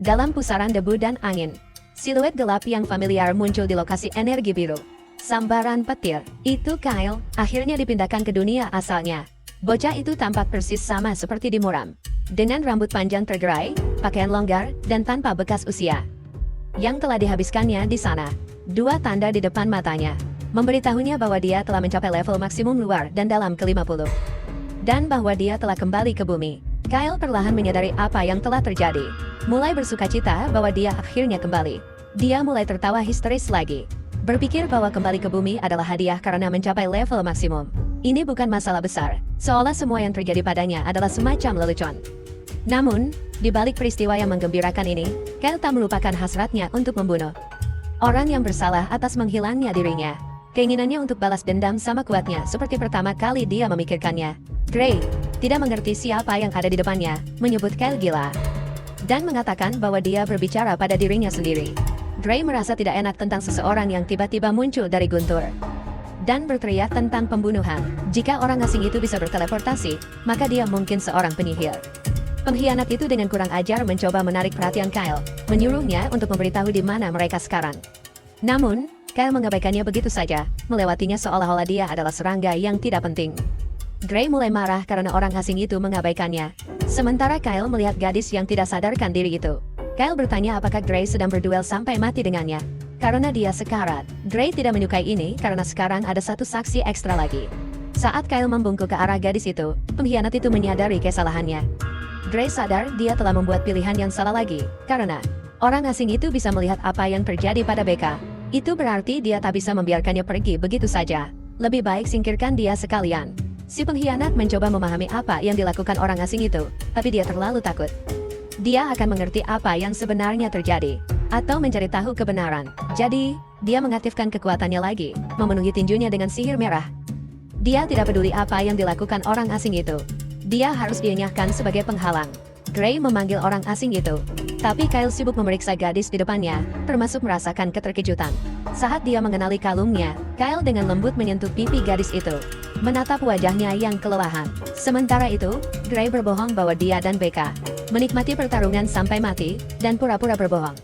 Dalam pusaran debu dan angin, siluet gelap yang familiar muncul di lokasi energi biru. Sambaran petir, itu Kyle, akhirnya dipindahkan ke dunia asalnya. Bocah itu tampak persis sama seperti di muram. Dengan rambut panjang tergerai, pakaian longgar, dan tanpa bekas usia yang telah dihabiskannya di sana. Dua tanda di depan matanya memberitahunya bahwa dia telah mencapai level maksimum luar dan dalam ke-50. Dan bahwa dia telah kembali ke bumi. Kyle perlahan menyadari apa yang telah terjadi. Mulai bersukacita bahwa dia akhirnya kembali. Dia mulai tertawa histeris lagi. Berpikir bahwa kembali ke bumi adalah hadiah karena mencapai level maksimum. Ini bukan masalah besar, seolah semua yang terjadi padanya adalah semacam lelucon. Namun, di balik peristiwa yang menggembirakan ini, Kyle tak melupakan hasratnya untuk membunuh orang yang bersalah atas menghilangnya dirinya. Keinginannya untuk balas dendam sama kuatnya seperti pertama kali dia memikirkannya. Gray tidak mengerti siapa yang ada di depannya, menyebut Kyle gila, dan mengatakan bahwa dia berbicara pada dirinya sendiri. Gray merasa tidak enak tentang seseorang yang tiba-tiba muncul dari guntur dan berteriak tentang pembunuhan. Jika orang asing itu bisa berteleportasi, maka dia mungkin seorang penyihir. Pengkhianat itu dengan kurang ajar mencoba menarik perhatian Kyle, menyuruhnya untuk memberitahu di mana mereka sekarang. Namun, Kyle mengabaikannya begitu saja, melewatinya seolah-olah dia adalah serangga yang tidak penting. Gray mulai marah karena orang asing itu mengabaikannya. Sementara Kyle melihat gadis yang tidak sadarkan diri itu. Kyle bertanya apakah Gray sedang berduel sampai mati dengannya. Karena dia sekarat, Gray tidak menyukai ini karena sekarang ada satu saksi ekstra lagi. Saat Kyle membungkuk ke arah gadis itu, pengkhianat itu menyadari kesalahannya. Gray sadar dia telah membuat pilihan yang salah lagi, karena orang asing itu bisa melihat apa yang terjadi pada Becca. Itu berarti dia tak bisa membiarkannya pergi begitu saja. Lebih baik singkirkan dia sekalian. Si pengkhianat mencoba memahami apa yang dilakukan orang asing itu, tapi dia terlalu takut. Dia akan mengerti apa yang sebenarnya terjadi, atau mencari tahu kebenaran. Jadi, dia mengaktifkan kekuatannya lagi, memenuhi tinjunya dengan sihir merah. Dia tidak peduli apa yang dilakukan orang asing itu. Dia harus dienyahkan sebagai penghalang. Gray memanggil orang asing itu, tapi Kyle sibuk memeriksa gadis di depannya, termasuk merasakan keterkejutan. Saat dia mengenali kalungnya, Kyle dengan lembut menyentuh pipi gadis itu, menatap wajahnya yang kelelahan. Sementara itu, Gray berbohong bahwa dia dan Becca menikmati pertarungan sampai mati, dan pura-pura berbohong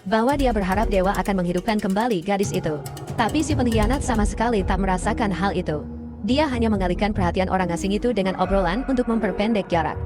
bahwa dia berharap dewa akan menghidupkan kembali gadis itu. Tapi si pengkhianat sama sekali tak merasakan hal itu. Dia hanya mengalihkan perhatian orang asing itu dengan obrolan untuk memperpendek jarak.